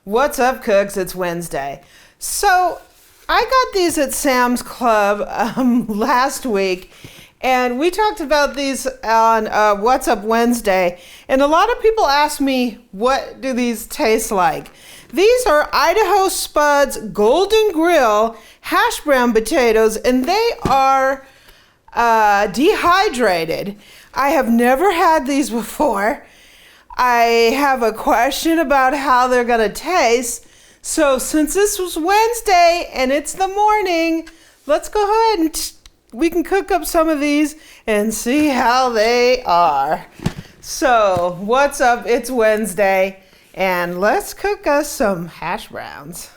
What's up, cooks? It's Wednesday. So I got these at Sam's Club last week, and we talked about these on What's Up Wednesday, and a lot of people ask me, what do these taste like? These are Idaho Spuds Golden Grill hash brown potatoes, and they are dehydrated. I have never had these before. I have a question about how they're gonna taste. So since this was Wednesday and it's the morning, let's go ahead and we can cook up some of these and see how they are. So what's up? It's Wednesday and let's cook us some hash browns.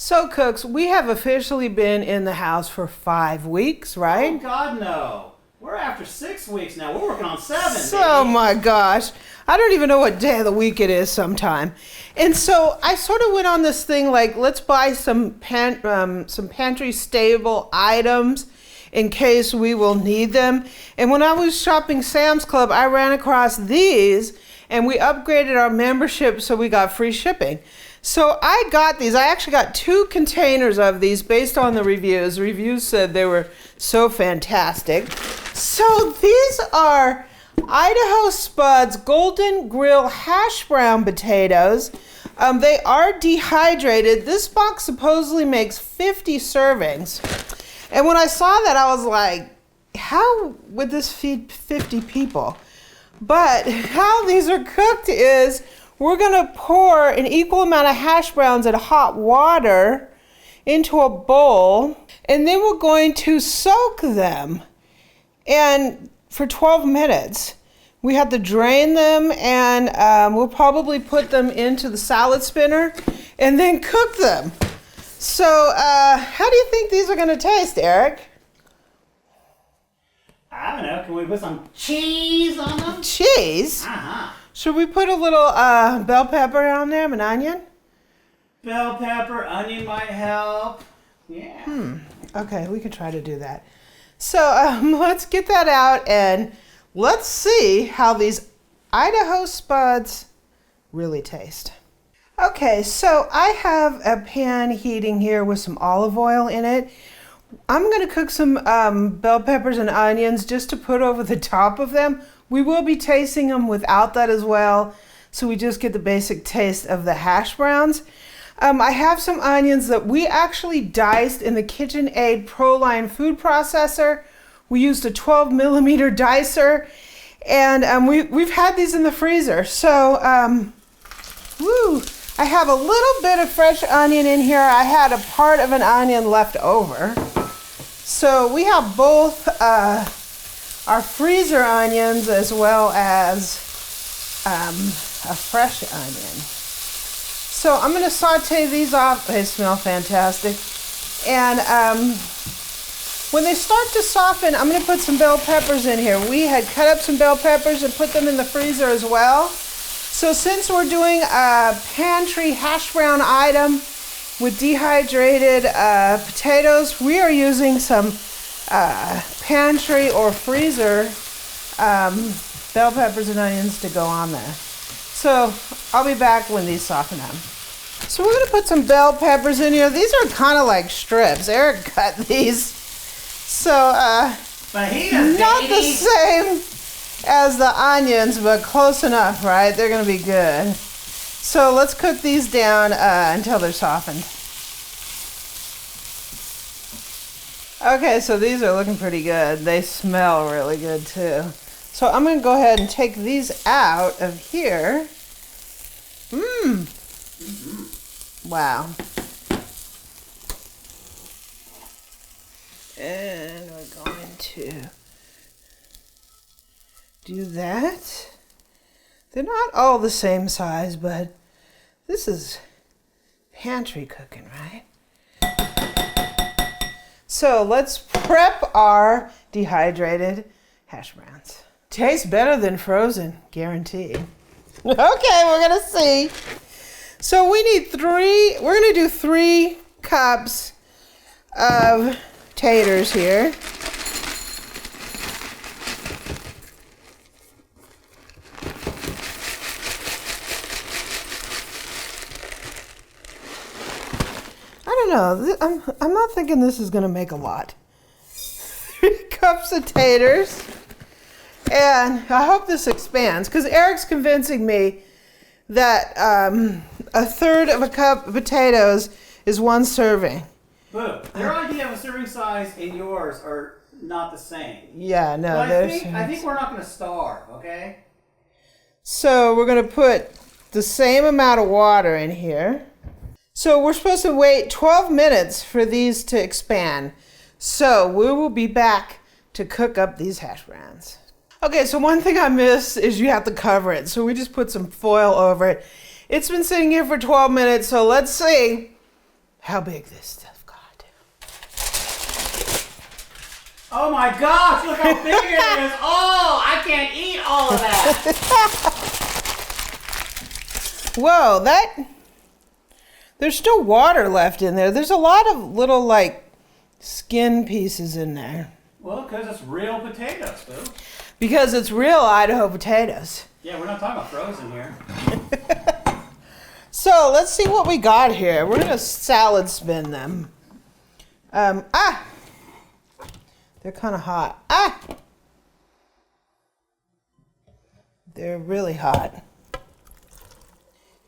So cooks, we have officially been in the house for 5 weeks, right? Oh God, no. We're after 6 weeks now. We're working on 7. Oh my gosh. I don't even know what day of the week it is sometime. And so I sort of went on this thing like, let's buy some pantry stable items in case we will need them. And when I was shopping Sam's Club, I ran across these and we upgraded our membership so we got free shipping. So I got these. I actually got 2 containers of these based on the reviews. The reviews said they were so fantastic. So these are Idaho Spuds Golden Grill hash brown potatoes. They are dehydrated. This box supposedly makes 50 servings. And when I saw that, I was like, how would this feed 50 people? But how these are cooked is we're gonna pour an equal amount of hash browns in hot water into a bowl, and then we're going to soak them and for 12 minutes. We have to drain them, and we'll probably put them into the salad spinner and then cook them. So how do you think these are gonna taste, Eric? I don't know. Can we put some cheese on them? Cheese? Uh-huh. Should we put a little bell pepper on there, an onion? Bell pepper, onion might help. Yeah. Okay, we could try to do that. So let's get that out and let's see how these Idaho Spuds really taste. Okay, so I have a pan heating here with some olive oil in it. I'm going to cook some bell peppers and onions just to put over the top of them. We will be tasting them without that as well, so we just get the basic taste of the hash browns. I have some onions that we actually diced in the KitchenAid ProLine food processor. We used a 12 millimeter dicer, and we've had these in the freezer. So, I have a little bit of fresh onion in here. I had a part of an onion left over. So we have both our freezer onions as well as a fresh onion. So I'm going to saute these off. They smell fantastic. And when they start to soften, I'm going to put some bell peppers in here. We had cut up some bell peppers and put them in the freezer as well. So since we're doing a pantry hash brown item with dehydrated potatoes, we are using some pantry or freezer bell peppers and onions to go on there. So I'll be back when these soften up. So we're gonna put some bell peppers in here. These are kind of like strips. Eric cut these. So not the same as the onions, but close enough, right? They're gonna be good. So let's cook these down until they're softened. Okay, so these are looking pretty good. They smell really good too. So I'm gonna go ahead and take these out of here. Wow. And we're going to do that. They're not all the same size, but this is pantry cooking, right? So let's prep our dehydrated hash browns. Tastes better than frozen, guaranteed. Okay, we're gonna see. So we need we're gonna do 3 cups of taters here. I don't know. I'm not thinking this is going to make a lot. 3 cups of taters. And I hope this expands because Eric's convincing me that 1/3 of a cup of potatoes is 1 serving. Boo. Their idea of a serving size and yours are not the same. Yeah, no. But I think we're not going to starve, okay? So we're going to put the same amount of water in here. So we're supposed to wait 12 minutes for these to expand. So we will be back to cook up these hash browns. Okay, so one thing I missed is you have to cover it. So we just put some foil over it. It's been sitting here for 12 minutes, so let's see how big this stuff got. Oh my gosh, look how big it is. Oh, I can't eat all of that. Whoa, there's still water left in there. There's a lot of little, like, skin pieces in there. Well, because it's real potatoes, boo. Because it's real Idaho potatoes. Yeah, we're not talking about frozen here. So let's see what we got here. We're gonna salad spin them. They're kind of hot. They're really hot.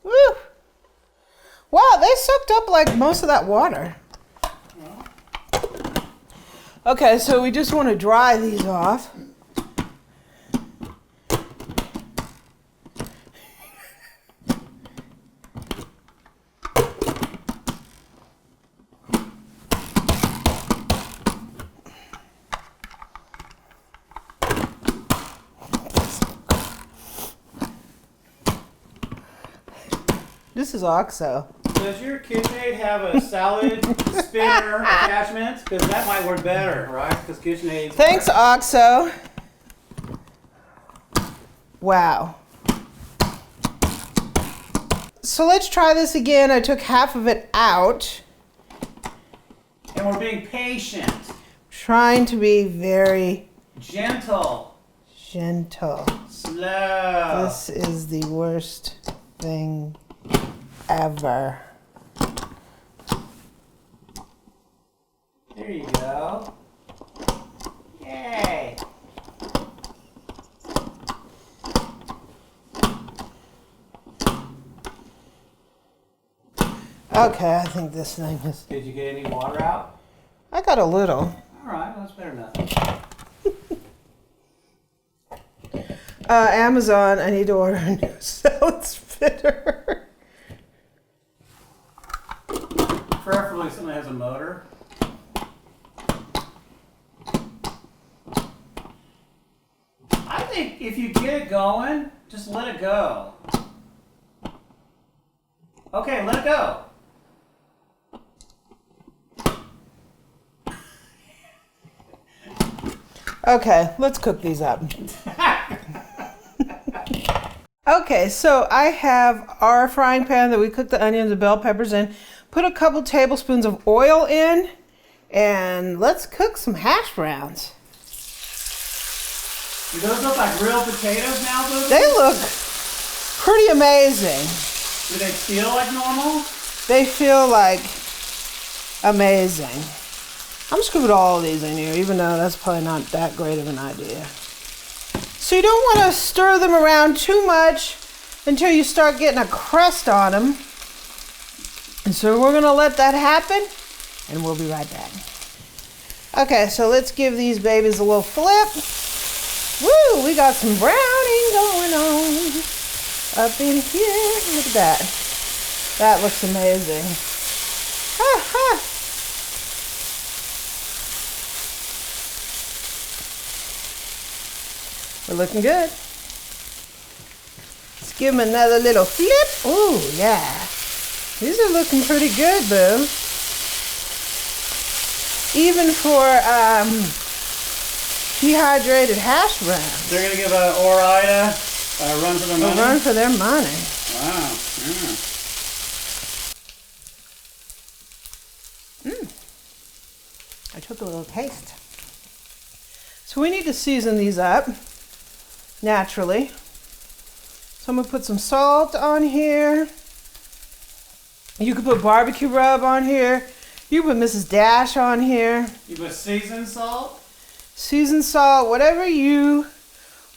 Woo! Wow, they soaked up like most of that water. Okay, so we just want to dry these off. This is OXO. Does your KitchenAid have a salad spinner attachment? Because that might work better, right? Because KitchenAid. Thanks, OXO. Wow. So let's try this again. I took half of it out. And we're being patient. Trying to be very gentle. Slow. This is the worst thing ever. There you go. Yay. Okay, I think this thing is... Did you get any water out? I got a little. All right, that's better than nothing. Amazon, I need to order a new salad spinner. Preferably something that has a motor. I think if you get it going, just let it go. Okay, let it go. Okay, let's cook these up. Okay, so I have our frying pan that we cooked the onions and bell peppers in. Put a couple tablespoons of oil in, and let's cook some hash browns. Do those look like real potatoes now, Boo? They look pretty amazing. Do they feel like normal? They feel like amazing. I'm just gonna put all of these in here, even though that's probably not that great of an idea. So you don't want to stir them around too much until you start getting a crust on them. And so we're gonna let that happen, and we'll be right back. Okay, so let's give these babies a little flip. Woo, we got some browning going on up in here. Look at that. That looks amazing. Ha ha. We're looking good. Let's give them another little flip. Ooh, yeah. These are looking pretty good, Boo. Even for dehydrated hash browns. They're going to give Ida a run for their money? A run for their money. Wow. Yeah. I took a little taste. So we need to season these up naturally. So I'm gonna put some salt on here. You could put barbecue rub on here. You put Mrs. Dash on here. You put seasoned salt? Seasoned salt, whatever your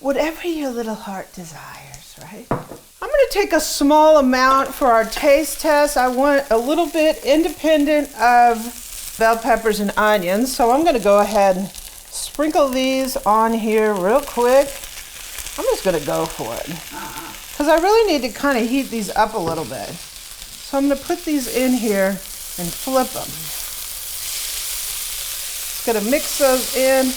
little heart desires, right? I'm gonna take a small amount for our taste test. I want a little bit independent of bell peppers and onions. So I'm gonna go ahead and sprinkle these on here real quick. I'm just gonna go for it. Because I really need to kind of heat these up a little bit. So I'm gonna put these in here and flip them. Just gonna mix those in.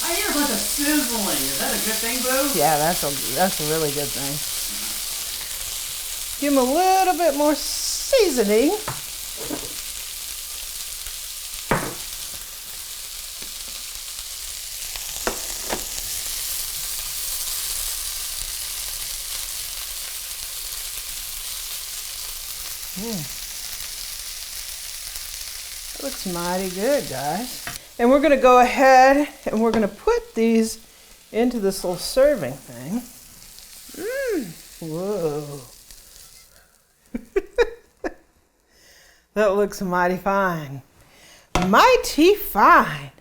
I hear about the sizzling. Is that a good thing, Boo? Yeah, that's a really good thing. Give them a little bit more seasoning. That looks mighty good, guys. And we're gonna go ahead and we're gonna put these into this little serving thing. Whoa. That looks mighty fine. Mighty fine.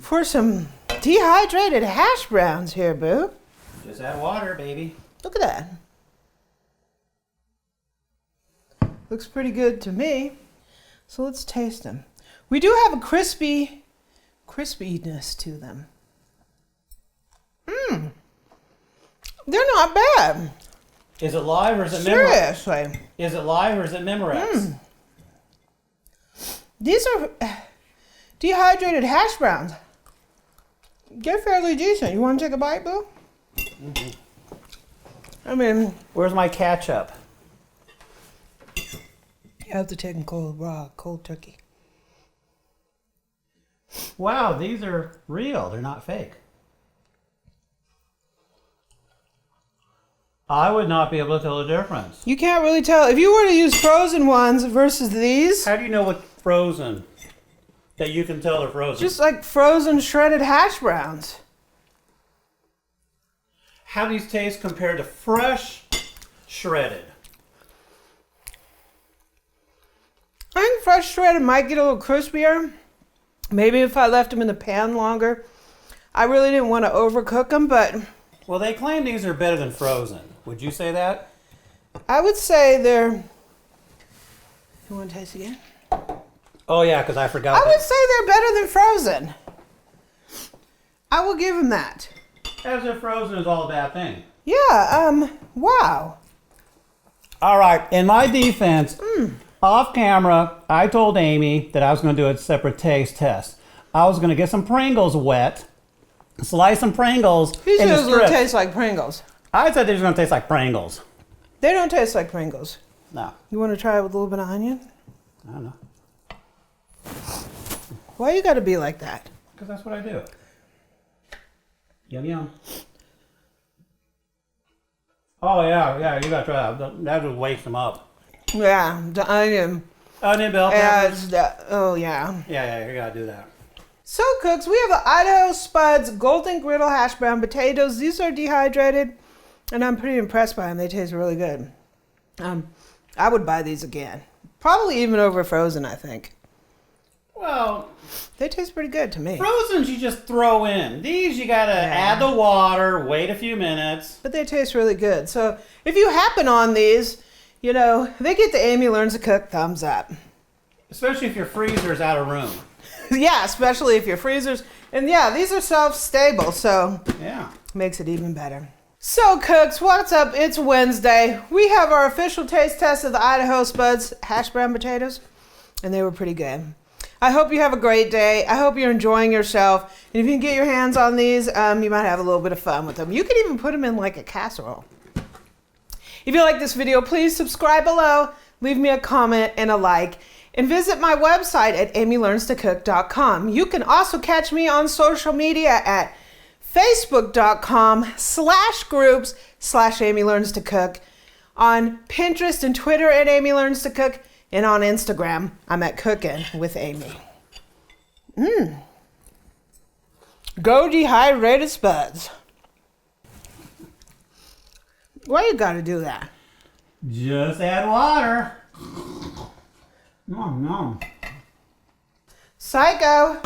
For some dehydrated hash browns here, Boo. Just add water, baby. Look at that. Looks pretty good to me. So let's taste them. We do have a crispiness to them. They're not bad. Is it live or is it Memorex? Seriously. Is it live or is it Memorex? These are dehydrated hash browns. They're fairly decent. You want to take a bite, Boo? I mean, Where's my ketchup? you have to take them cold raw, cold turkey. Wow, these are real. They're not fake. I would not be able to tell the difference. You can't really tell. If you were to use frozen ones versus these, How do you know what's frozen? That you can tell they're frozen? just like frozen shredded hash browns. How do these taste compared to fresh shredded? I think fresh shredded might get a little crispier. Maybe if I left them in the pan longer. I really didn't want to overcook them, but Well, they claim these are better than frozen. Would you say that? I would say they're... You want to taste again? Oh yeah, because I forgot. I would say they're better than frozen. I will give them that. As if frozen is all a bad thing. Yeah, wow. All right, in my defense, off camera, I told Amy that I was going to do a separate taste test. I was going to get some Pringles wet, slice some Pringles These into are going to strips. taste like Pringles. I said they were going to taste like Pringles. They don't taste like Pringles. No, You want to try it with a little bit of onion? I don't know. Why you got to be like that? Because that's what I do. Yum yum. Oh yeah, you got to try that. That would wake them up. Yeah, the onion. Onion bell peppers. Oh, yeah. Yeah, you got to do that. So, cooks, we have the Idaho Spuds Golden Griddle Hash Brown Potatoes. These are dehydrated, and I'm pretty impressed by them. They taste really good. I would buy these again. Probably even over frozen, I think. Well, They taste pretty good to me. frozen's you just throw in. These you got to add the water, wait a few minutes. But they taste really good. So, if you happen on these, you know, they get the Amy Learns to Cook thumbs up. Especially if your freezer's out of room. Yeah, especially if your freezers. And yeah, these are self-stable, so Yeah. makes it even better. So, cooks, what's up? It's Wednesday. We have our official taste test of the Idaho Spuds hash brown potatoes, and they were pretty good. I hope you have a great day. I hope you're enjoying yourself. And if you can get your hands on these, you might have a little bit of fun with them. You can even put them in like a casserole. If you like this video, please subscribe below, leave me a comment and a like, and visit my website at amylearnstocook.com. You can also catch me on social media at facebook.com/groups/amylearnstocook, on Pinterest and Twitter at Amy Learns to Cook, And on Instagram, I'm at Cooking with Amy. Go Dehydrated Spuds. Why you gotta do that? Just add water. No. Psycho.